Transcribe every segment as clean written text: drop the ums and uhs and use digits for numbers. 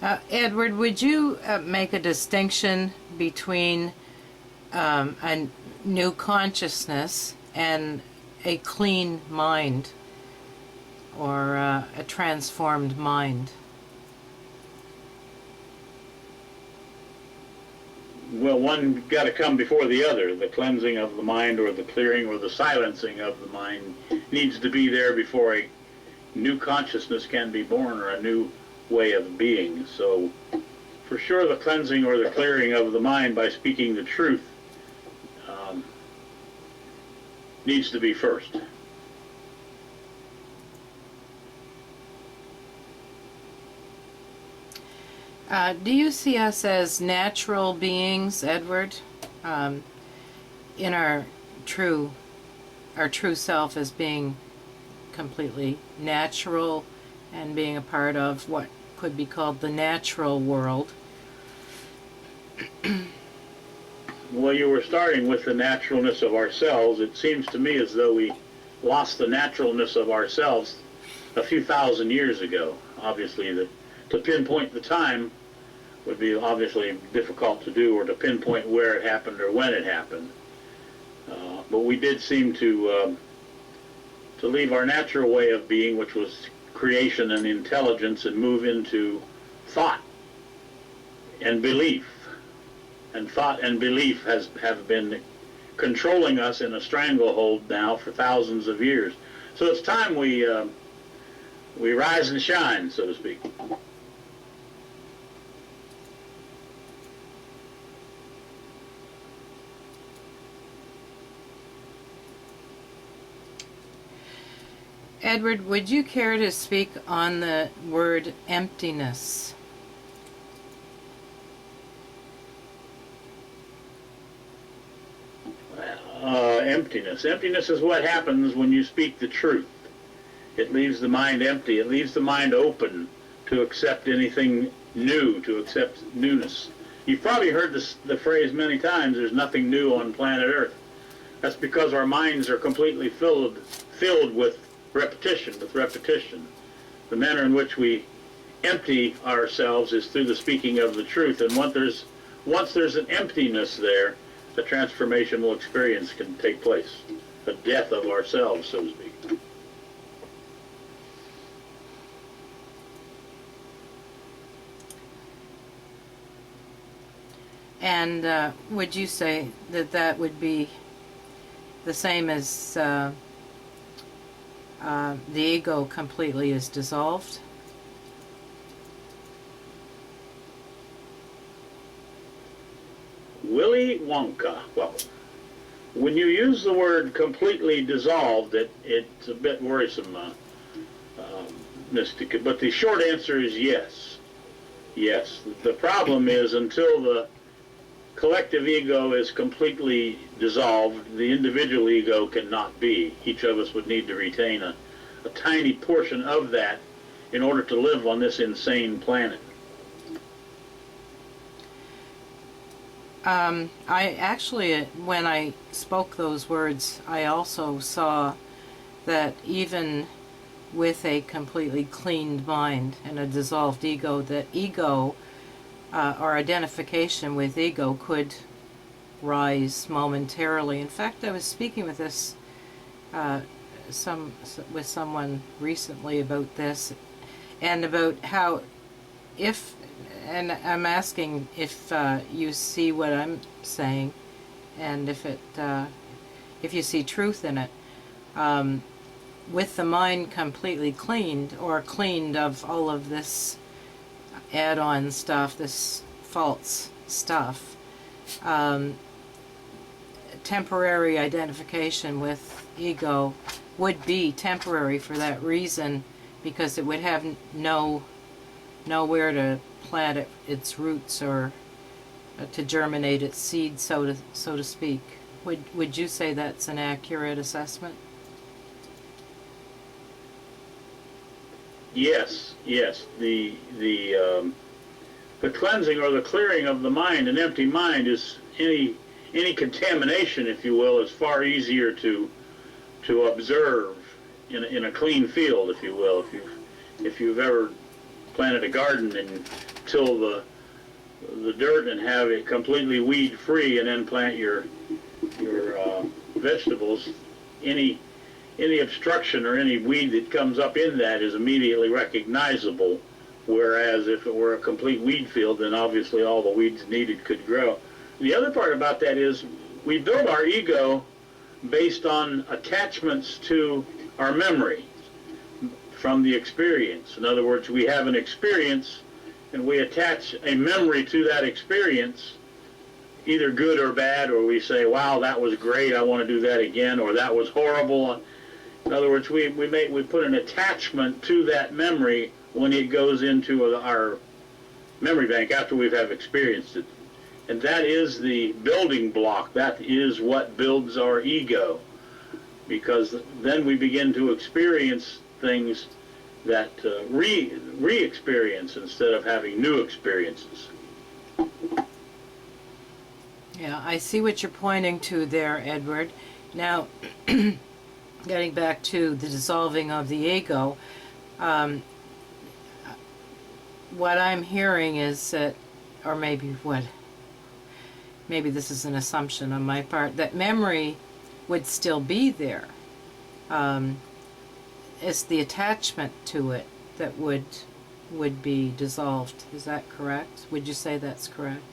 Edward, would you make a distinction between a new consciousness and a clean mind, or a transformed mind? Well, one got to come before the other. The cleansing of the mind, or the clearing or the silencing of the mind, needs to be there before a new consciousness can be born, or a new way of being. So for sure the cleansing or the clearing of the mind by speaking the truth needs to be first. Do you see us as natural beings, Edward? In our true self as being completely natural and being a part of what could be called the natural world? Well, you were starting with the naturalness of ourselves. It seems to me as though we lost the naturalness of ourselves a few thousand years ago. Obviously, to pinpoint the time would be obviously difficult to do, or to pinpoint where it happened or when it happened. But we did seem to leave our natural way of being, which was creation and intelligence, and move into thought and belief. And thought and belief have been controlling us in a stranglehold now for thousands of years. So it's time we rise and shine, so to speak. Edward, would you care to speak on the word emptiness? Emptiness. Emptiness is what happens when you speak the truth. It leaves the mind empty. It leaves the mind open to accept anything new, to accept newness. You've probably heard the phrase many times, there's nothing new on planet Earth. That's because our minds are completely filled with repetition, The manner in which we empty ourselves is through the speaking of the truth. And once there's an emptiness there, the transformation we'll experience can take place. A death of ourselves, so to speak. And would you say that that would be the same as the ego completely is dissolved? Willy Wonka. Well, when you use the word completely dissolved, it's a bit worrisome, Mystica. But the short answer is yes. Yes. The problem is, until the collective ego is completely dissolved, the individual ego cannot be. Each of us would need to retain a tiny portion of that in order to live on this insane planet. I actually, when I spoke those words, I also saw that even with a completely cleaned mind and a dissolved ego, that ego, or identification with ego, could rise momentarily. In fact, I was speaking with this with someone recently about this, and about how and I'm asking if you see what I'm saying, and if you see truth in it. With the mind completely cleaned, or cleaned of all of this add-on stuff, this false stuff, temporary identification with ego would be temporary for that reason, because it would have nowhere to plant its roots, or to germinate its seed, so to speak. Would you say that's an accurate assessment? Yes, yes. The cleansing or the clearing of the mind, an empty mind, is any contamination, if you will, is far easier to observe in a clean field, if you will. If you've ever planted a garden and till the dirt and have it completely weed free, and then plant your vegetables, any obstruction or any weed that comes up in that is immediately recognizable. Whereas if it were a complete weed field, then obviously all the weeds needed could grow. The other part about that is we build our ego based on attachments to our memory from the experience. In other words, we have an experience and we attach a memory to that experience, either good or bad, or we say, wow, that was great, I want to do that again, or that was horrible. In other words, we put an attachment to that memory when it goes into our memory bank after we have experienced it. And that is the building block. That is what builds our ego, because then we begin to experience things that re-experience instead of having new experiences. Yeah, I see what you're pointing to there, Edward. Now, getting back to the dissolving of the ego, what I'm hearing is that, or maybe this is an assumption on my part, that memory would still be there. It's the attachment to it that would be dissolved. Is that correct? Would you say that's correct?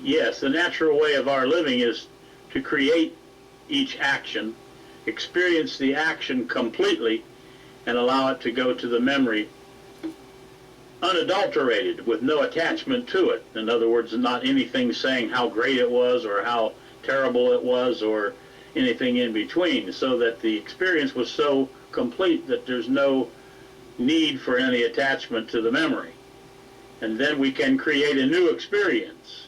Yes, the natural way of our living is to create each action, experience the action completely, and allow it to go to the memory unadulterated, with no attachment to it. In other words, not anything saying how great it was or how terrible it was or anything in between, so that the experience was so complete that there's no need for any attachment to the memory. And then we can create a new experience.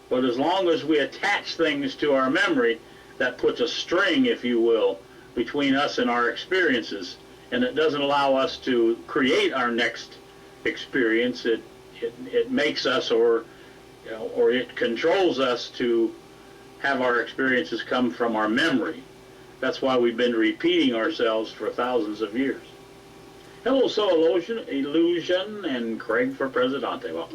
But as long as we attach things to our memory, that puts a string, if you will, between us and our experiences, and it doesn't allow us to create our next experience. It makes us, or it controls us to have our experiences come from our memory. That's why we've been repeating ourselves for thousands of years. Hello, So Illusion, and Craig for Presidente. Well,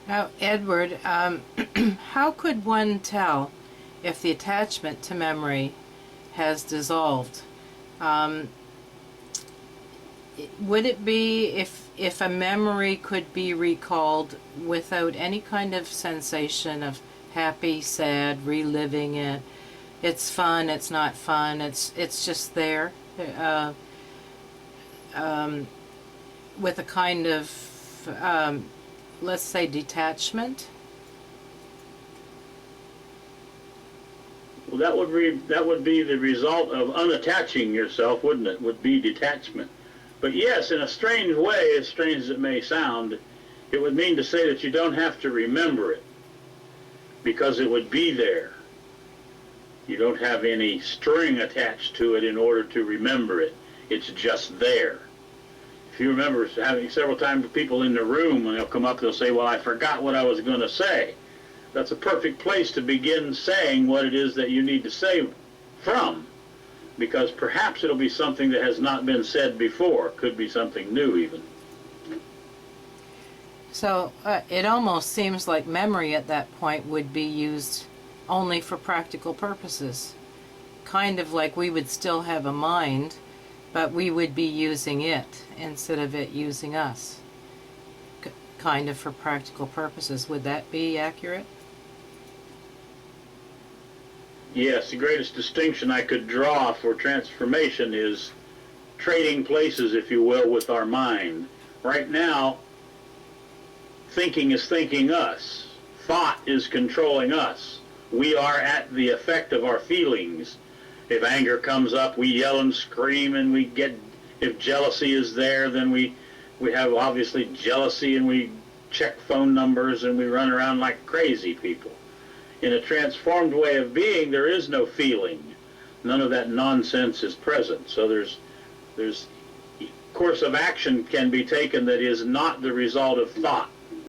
now, Edward, how could one tell if the attachment to memory has dissolved? Would it be if a memory could be recalled without any kind of sensation of happy, sad, reliving it? It's fun, it's not fun, it's just there, with a kind of, let's say, detachment? Well, that would be the result of unattaching yourself, wouldn't it? Would be detachment. But yes, in a strange way, as strange as it may sound, it would mean to say that you don't have to remember it, because it would be there. You don't have any string attached to it in order to remember it. It's just there. If you remember having several times people in the room, when they'll come up, they'll say, well, I forgot what I was going to say. That's a perfect place to begin saying what it is that you need to say from, because perhaps it'll be something that has not been said before. Could be something new even. So it almost seems like memory at that point would be used only for practical purposes. Kind of like we would still have a mind, but we would be using it instead of it using us. Kind of for practical purposes. Would that be accurate? Yes, the greatest distinction I could draw for transformation is trading places, if you will, with our mind. Right now, thinking is thinking us. Thought is controlling us. We are at the effect of our feelings. If anger comes up, we yell and scream, and we get, if jealousy is there, then we have obviously jealousy, and we check phone numbers, and we run around like crazy people. In a transformed way of being, there is no feeling. None of that nonsense is present. So there's course of action can be taken that is not the result of thought.